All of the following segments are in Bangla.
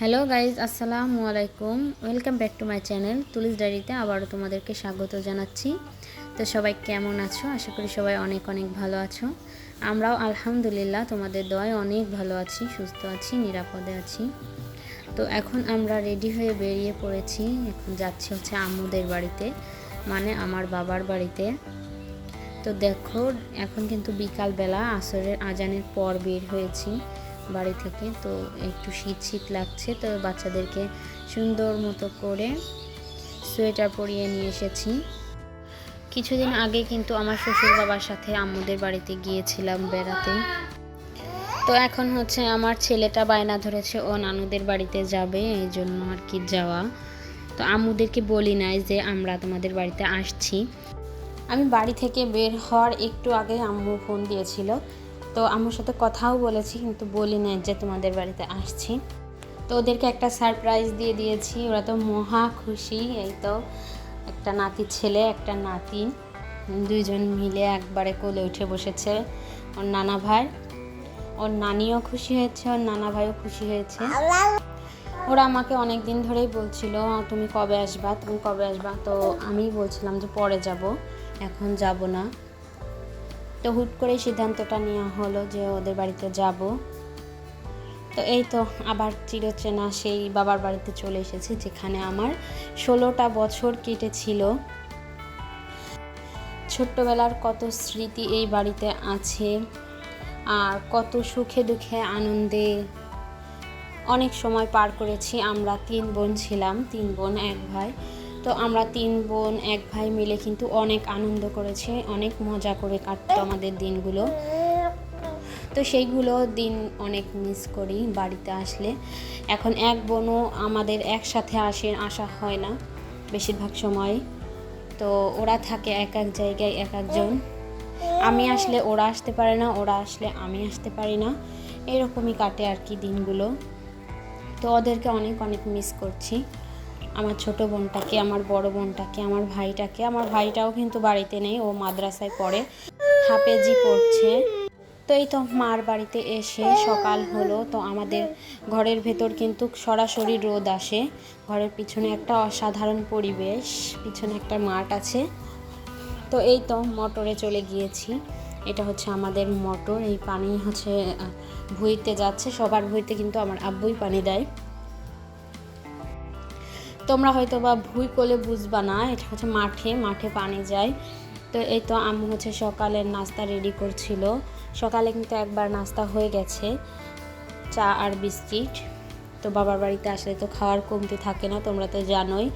হ্যালো গাইজ, আসসালামু আলাইকুম। Welcome back to my channel Tuli's ডায়েরিতে আবারও তোমাদেরকে স্বাগত জানাচ্ছি। তো সবাই কেমন আছো? আশা করি সবাই অনেক অনেক ভালো আছো। আমরাও আলহামদুলিল্লাহ তোমাদের দয়ায় অনেক ভালো আছি, সুস্থ আছি, নিরাপদে আছি। তো এখন আমরা রেডি হয়ে বেরিয়ে পড়েছি। এখন যাচ্ছি হচ্ছে আম্মুদের বাড়িতে, মানে আমার বাবার বাড়িতে। তো দেখো, এখন কিন্তু বিকালবেলা আসরের আজানের পর বের হয়েছি বাড়ি থেকে। তো একটু শীত শীত লাগছে, তো বাচ্চাদেরকে সুন্দর মতো করে সোয়েটার পরিয়ে নিয়ে এসেছি। কিছুদিন আগে কিন্তু আমার শ্বশুর বাবার সাথে আম্মুদের বাড়িতে গিয়েছিলাম বেড়াতে। তো এখন হচ্ছে আমার ছেলেটা বায়না ধরেছে ও নানুদের বাড়িতে যাবে, এই জন্য আর কি যাওয়া। তো আম্মুদেরকে বলি নাই যে আমরা তোমাদের বাড়িতে আসছি। আমি বাড়ি থেকে বের হওয়ার একটু আগে আম্মু ফোন দিয়েছিল, তো আম্মুর সাথে কথাও বলেছি, কিন্তু বলি না যে তোমাদের বাড়িতে আসছি। তো ওদেরকে একটা সারপ্রাইজ দিয়ে দিয়েছি, ওরা তো মহা খুশি। এই তো একটা নাতি ছেলে, একটা নাতি, দুইজন মিলে একবারে কোলে উঠে বসেছে। ওর নানা ভাই, ওর নানিও খুশি হয়েছে, ওর নানা ভাইও খুশি হয়েছে। ওরা আমাকে অনেক দিন ধরেই বলছিল তুমি কবে আসবা, তুমি কবে আসবা। তো আমি বলছিলাম যে পরে যাব, এখন যাব না। তো হুট করে সিদ্ধান্তটা নেওয়া হলো যে ওদের বাড়িতে যাব। তো এই তো আবার চিরচেনা সেই বাবার বাড়িতে চলে এসেছি, যেখানে আমার 16টা বছর কেটেছিল। ছোট্টবেলার কত স্মৃতি এই বাড়িতে আছে, আর কত সুখে দুঃখে আনন্দে অনেক সময় পার করেছি। আমরা 3 বোন ছিলাম, 3 বোন 1 ভাই। তো আমরা 3 বোন 1 ভাই মিলে কিন্তু অনেক আনন্দ করেছি, অনেক মজা করে কাটতো আমাদের দিনগুলো। তো সেইগুলো দিন অনেক মিস করি বাড়িতে আসলে। এখন 1 বোনও আমাদের একসাথে আসা হয় না বেশিরভাগ সময়। তো ওরা থাকে এক এক জায়গায়, এক একজন। আমি আসলে ওরা আসতে পারে না, ওরা আসলে আমি আসতে পারি না, এরকমই কাটে আর কি দিনগুলো। তো ওদেরকে অনেক অনেক মিস করছি, আমার ছোট বোনটাকে, আমার বড় বোনটাকে, আমার ভাইটাকে। আমার ভাইটাও কিন্তু বাড়িতে নেই, ও মাদ্রাসায় পড়ে, হাফেজি পড়ছে। তো এই তো মার বাড়িতে এসে সকাল হলো। তো আমাদের ঘরের ভেতর কিন্তু সরাসরি রোদ আসে। ঘরের পিছনে একটা অসাধারণ পরিবেশ, পিছনে একটা মাঠ আছে। তো এই তো মোটরে চলে গিয়েছি। এটা হচ্ছে আমাদের মোটর, এই পানি হচ্ছে ভুঁইতে যাচ্ছে, সবার ভুঁইতে কিন্তু আমার আব্বুই পানি দেয়। তোমরা হয়তো বা ভুঁই করলে বুঝবা না, এটা হচ্ছে মাঠে মাঠে পানি যায়। তো এই তো আম্মু হচ্ছে সকালের নাস্তা রেডি করছিল। সকালে কিন্তু একবার নাস্তা হয়ে গেছে, চা আর বিস্কিট। তো বাবার বাড়িতে আসলে তো খাওয়ার কমতি থাকে না, তোমরা তো জানোই।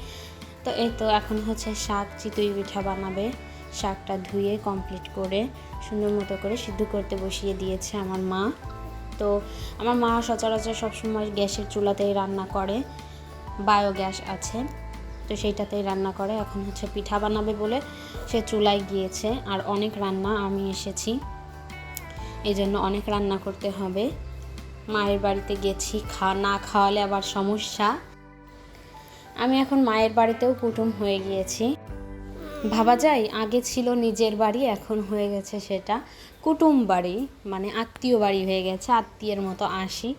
তো এই তো এখন হচ্ছে শাক চিতই পিঠা বানাবে। শাকটা ধুয়ে কমপ্লিট করে সুন্দর মতো করে সিদ্ধ করতে বসিয়ে দিয়েছে আমার মা। তো আমার মা সচরাচর সবসময় গ্যাসের চুলাতেই রান্না করে, বায়োগ্যাস আছে, তো সেইটাতেই রান্না করে। এখন হচ্ছে পিঠা বানাবে বলে সে চুলায় গিয়েছে। আর অনেক রান্না, আমি এসেছি এই জন্য অনেক রান্না করতে হবে। মায়ের বাড়িতে গেছি, না খাওয়ালে আবার সমস্যা। আমি এখন মায়ের বাড়িতেও কুটুম হয়ে গিয়েছি। ভাবা যায় আগে ছিল নিজের বাড়ি, এখন হয়ে গেছে সেটা কুটুম বাড়ি, মানে আত্মীয় বাড়ি হয়ে গেছে। আত্মীয়ের মতো আসি,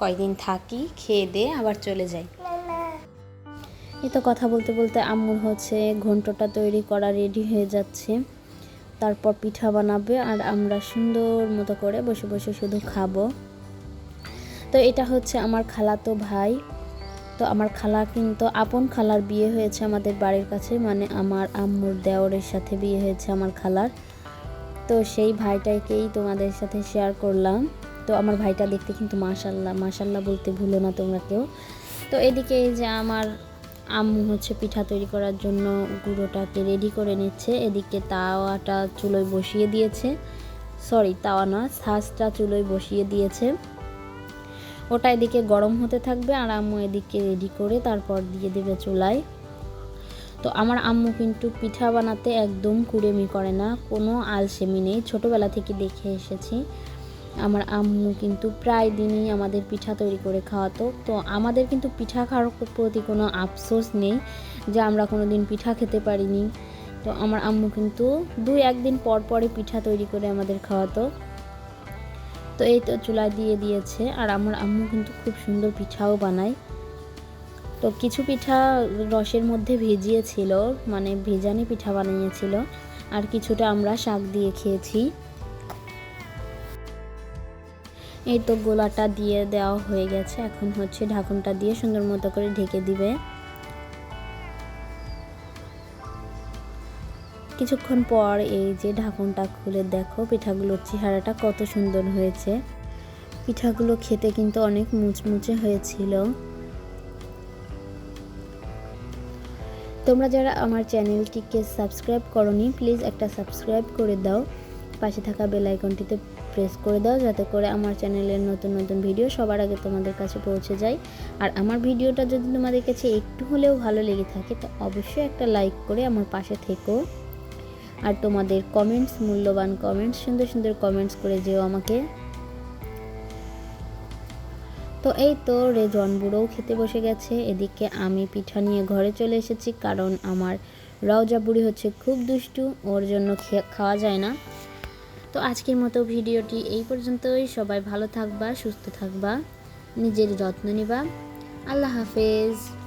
কয়দিন থাকি, খেয়ে দিয়ে আবার চলে যাই। এই তো কথা বলতে বলতে আম্মুর হচ্ছে ঘন্টটা তৈরি করা রেডি হয়ে যাচ্ছে। তারপর পিঠা বানাবে আর আমরা সুন্দর মতো করে বসে বসে শুধু খাবো। তো এটা হচ্ছে আমার খালাতো ভাই। তো আমার খালা কিন্তু আপন খালার বিয়ে হয়েছে আমাদের বাড়ির কাছে, মানে আমার আম্মুর দেওরের সাথে বিয়ে হয়েছে আমার খালার। তো সেই ভাইটাকেই তোমাদের সাথে শেয়ার করলাম। তো আমার ভাইটা দেখতে কিন্তু মাশাল্লাহ মাশাল্লাহ বলতে ভুলো না তোমরা কেউ। তো এদিকে এই যে আমার আম্মু হচ্ছে পিঠা তৈরি করার জন্য গুঁড়োটাকে রেডি করে নিচ্ছে। এদিকে তাওয়াটা চুলোয় বসিয়ে দিয়েছে, সরি তাওয়া না, ছাঁচটা চুলোয় বসিয়ে দিয়েছে। ওটা এদিকে গরম হতে থাকবে আর আম্মু এদিকে রেডি করে তারপর দিয়ে দেবে চুলায়। তো আমার আম্মু কিন্তু পিঠা বানাতে একদম কুড়েমি করে না, কোনো আলসেমি নেই, ছোটোবেলা থেকে দেখে এসেছি। আমার আম্মু কিন্তু প্রায় দিনই আমাদের পিঠা তৈরি করে খাওয়াতো। তো আমাদের কিন্তু পিঠা খাওয়ার প্রতি কোনো আফসোস নেই যে আমরা কোনো দিন পিঠা খেতে পারিনি। তো আমার আম্মু কিন্তু 2-1 দিন পর পরে পিঠা তৈরি করে আমাদের খাওয়াতো। তো এই তো চুলায় দিয়ে দিয়েছে। আর আমার আম্মু কিন্তু খুব সুন্দর পিঠাও বানায়। তো কিছু পিঠা রসের মধ্যে ভিজিয়েছিল, মানে ভেজানি পিঠা বানিয়েছিল, আর কিছুটা আমরা শাক দিয়ে খেয়েছি। এই তো গোলাটা দিয়ে দেওয়া হয়ে গেছে, এখন হচ্ছে ঢাকনটা দিয়ে সুন্দর মতো করে ঢেকে দিবে। কিছুক্ষণ পর এই যে ঢাকনটা খুলে দেখো পিঠাগুলোর চেহারাটা কত সুন্দর হয়েছে। পিঠাগুলো খেতে কিন্তু অনেক মুচমুচে হয়েছিল। তোমরা যারা আমার চ্যানেলটিকে সাবস্ক্রাইব করোনি, প্লিজ একটা সাবস্ক্রাইব করে দাও, পাশে থাকা বেল আইকনটিতে প্রেস করে দাও, যাতে করে আমার চ্যানেলের নতুন নতুন ভিডিও সবার আগে তোমাদের কাছে পৌঁছে যায়। আর আমার ভিডিওটা যদি তোমাদের কাছে একটু হলেও ভালো লেগে থাকে তো অবশ্যই একটা লাইক করে আমার পাশে থেকো। আর তোমাদের কমেন্টস, মূল্যবান কমেন্টস, সুন্দর সুন্দর কমেন্টস করে যেও আমাকে। তো এই তো রেজন বুড়োও খেতে বসে গেছে। এদিকে আমি পিঠা নিয়ে ঘরে চলে এসেছি, কারণ আমার রওজা বুড়ি হচ্ছে খুব দুষ্টু, ওর জন্য খাওয়া যায় না। তো আজকের মতো ভিডিওটি এই পর্যন্তই। সবাই ভালো থাকবা, সুস্থ থাকবা, নিজের যত্ন নিবা। আল্লাহ হাফেজ।